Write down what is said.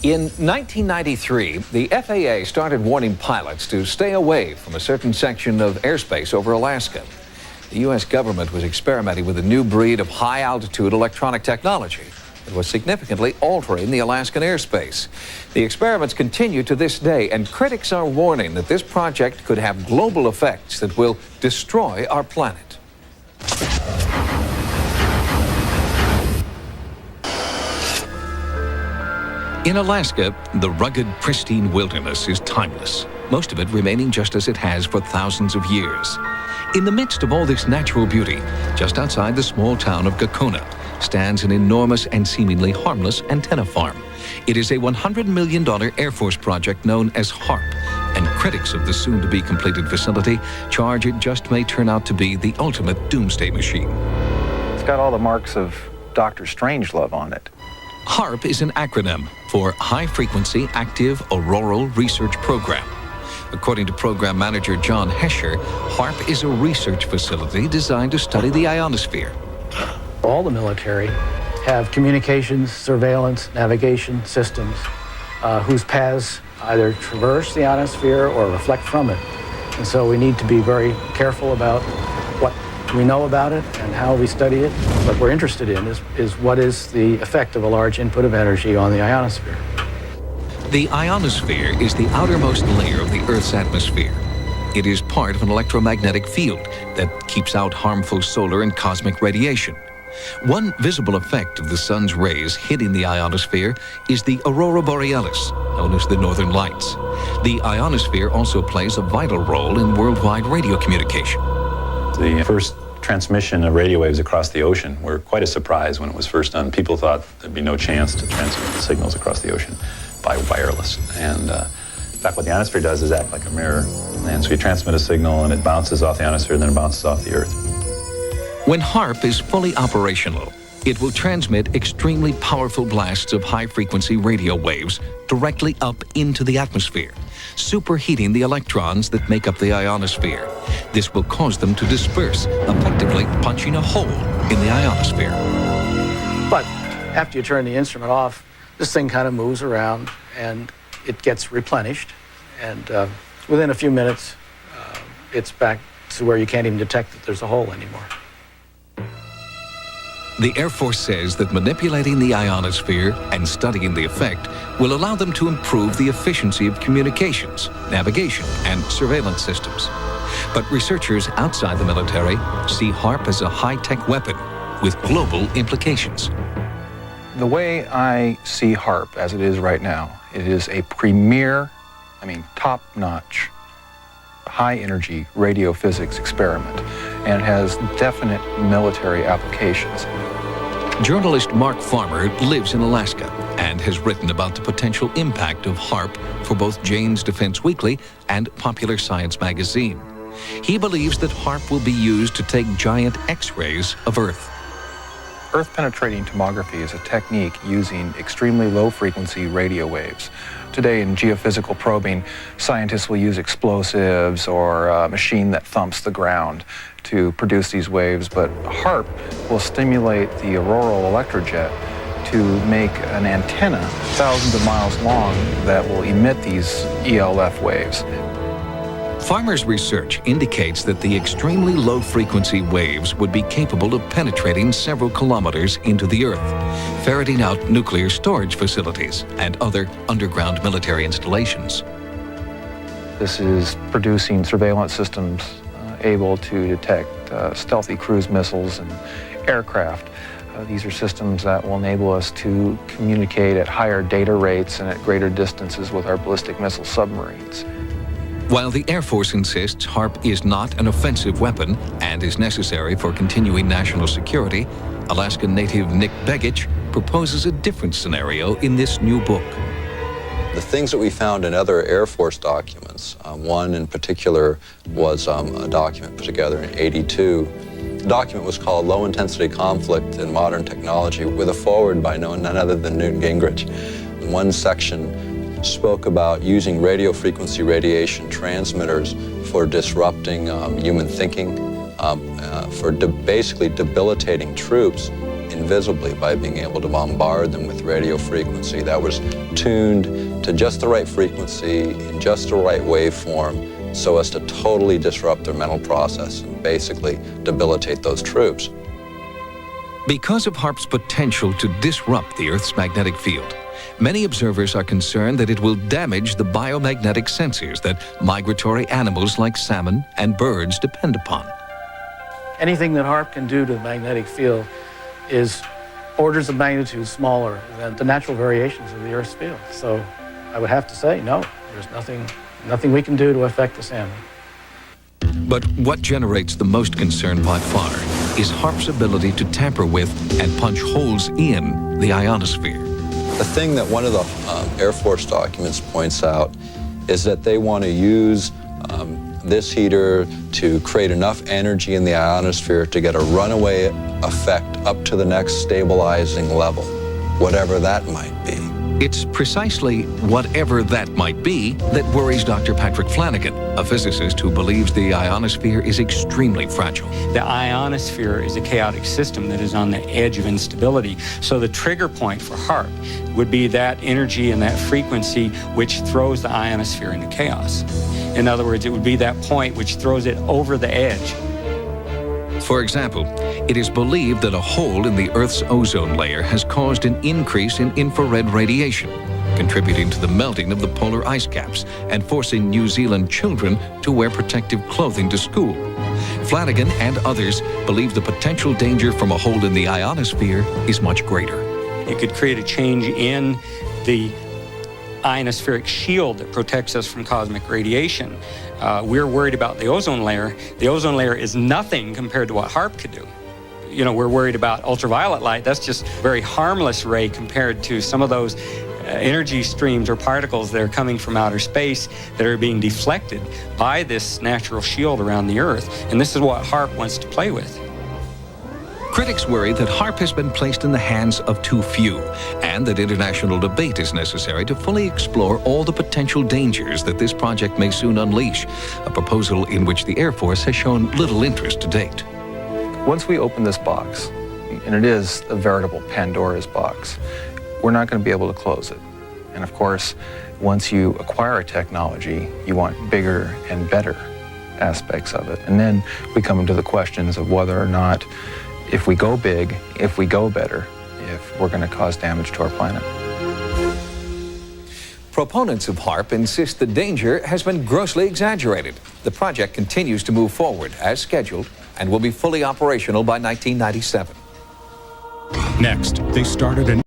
In 1993, the FAA started warning pilots to stay away from a certain section of airspace over Alaska. The U.S. government was experimenting with a new breed of high-altitude electronic technology that was significantly altering the Alaskan airspace. The experiments continue to this day, and critics are warning that this project could have global effects that will destroy our planet. In Alaska, the rugged, pristine wilderness is timeless, most of it remaining just as it has for thousands of years. In the midst of all this natural beauty, just outside the small town of Gakona, stands an enormous and seemingly harmless antenna farm. It is a $100 million Air Force project known as HAARP, and critics of the soon-to-be completed facility charge it just may turn out to be the ultimate doomsday machine. It's got all the marks of Dr. Strangelove on it. HAARP is an acronym for High Frequency Active Auroral Research Program. According to program manager John Hesher, HAARP is a research facility designed to study the ionosphere. All the military have communications, surveillance, navigation systems whose paths either traverse the ionosphere or reflect from it. And so we need to be very careful about what we know about it and how we study it. What we're interested in is what is the effect of a large input of energy on the ionosphere. The ionosphere is the outermost layer of the Earth's atmosphere. It is part of an electromagnetic field that keeps out harmful solar and cosmic radiation. One visible effect of the sun's rays hitting the ionosphere is the aurora borealis, known as the northern lights. The ionosphere also plays a vital role in worldwide radio communication. The first transmission of radio waves across the ocean were quite a surprise when it was first done. People thought there'd be no chance to transmit signals across the ocean by wireless. And in fact, what the ionosphere does is act like a mirror. And so you transmit a signal and it bounces off the ionosphere, then it bounces off the Earth. When HAARP is fully operational, it will transmit extremely powerful blasts of high-frequency radio waves directly up into the atmosphere, superheating the electrons that make up the ionosphere. This will cause them to disperse, effectively punching a hole in the ionosphere. But after you turn the instrument off, this thing kind of moves around and it gets replenished. And within a few minutes, it's back to where you can't even detect that there's a hole anymore. The Air Force says that manipulating the ionosphere and studying the effect will allow them to improve the efficiency of communications, navigation, and surveillance systems. But researchers outside the military see HAARP as a high-tech weapon with global implications. The way I see HAARP as it is right now, it is a premier, top-notch, high-energy radio physics experiment, and it has definite military applications. Journalist Mark Farmer lives in Alaska and has written about the potential impact of HAARP for both Jane's Defense Weekly and Popular Science magazine. He believes that HAARP will be used to take giant X-rays of Earth. Earth-penetrating tomography is a technique using extremely low-frequency radio waves. Today in geophysical probing, scientists will use explosives or a machine that thumps the ground to produce these waves, but HAARP will stimulate the auroral electrojet to make an antenna thousands of miles long that will emit these ELF waves. Farmer's research indicates that the extremely low-frequency waves would be capable of penetrating several kilometers into the Earth, ferreting out nuclear storage facilities and other underground military installations. This is producing surveillance systems able to detect stealthy cruise missiles and aircraft. These are systems that will enable us to communicate at higher data rates and at greater distances with our ballistic missile submarines. While the Air Force insists HAARP is not an offensive weapon and is necessary for continuing national security, Alaskan native Nick Begich proposes a different scenario in this new book. The things that we found in other Air Force documents, one in particular was a document put together in '82. The document was called Low Intensity Conflict in Modern Technology, with a foreword by none other than Newton Gingrich. In one section spoke about using radio frequency radiation transmitters for disrupting human thinking, for basically debilitating troops invisibly by being able to bombard them with radio frequency that was tuned to just the right frequency, in just the right waveform, so as to totally disrupt their mental process and basically debilitate those troops. Because of HAARP's potential to disrupt the Earth's magnetic field, many observers are concerned that it will damage the biomagnetic sensors that migratory animals like salmon and birds depend upon. Anything that HAARP can do to the magnetic field is orders of magnitude smaller than the natural variations of the Earth's field. So I would have to say, no, there's nothing we can do to affect the salmon. But what generates the most concern by far is HAARP's ability to tamper with and punch holes in the ionosphere. The thing that one of the Air Force documents points out is that they want to use this heater to create enough energy in the ionosphere to get a runaway effect up to the next stabilizing level, whatever that might be. It's precisely whatever that might be that worries Dr. Patrick Flanagan, a physicist who believes the ionosphere is extremely fragile. The ionosphere is a chaotic system that is on the edge of instability. So the trigger point for HAARP would be that energy and that frequency which throws the ionosphere into chaos. In other words, it would be that point which throws it over the edge. For example, it is believed that a hole in the Earth's ozone layer has caused an increase in infrared radiation, contributing to the melting of the polar ice caps and forcing New Zealand children to wear protective clothing to school. Flanagan and others believe the potential danger from a hole in the ionosphere is much greater. It could create a change in the ionospheric shield that protects us from cosmic radiation. We're worried about the ozone layer. The ozone layer is nothing compared to what HAARP could do. You know, we're worried about ultraviolet light. That's just a very harmless ray compared to some of those energy streams or particles that are coming from outer space that are being deflected by this natural shield around the Earth. And this is what HAARP wants to play with. Critics worry that HAARP has been placed in the hands of too few, and that international debate is necessary to fully explore all the potential dangers that this project may soon unleash, a proposal in which the Air Force has shown little interest to date. Once we open this box, and it is a veritable Pandora's box, we're not going to be able to close it. And of course, once you acquire a technology, you want bigger and better aspects of it. And then we come into the questions of whether or not, if we go big, if we go better, if we're going to cause damage to our planet. Proponents of HAARP insist the danger has been grossly exaggerated. The project continues to move forward as scheduled and will be fully operational by 1997. Next, they started an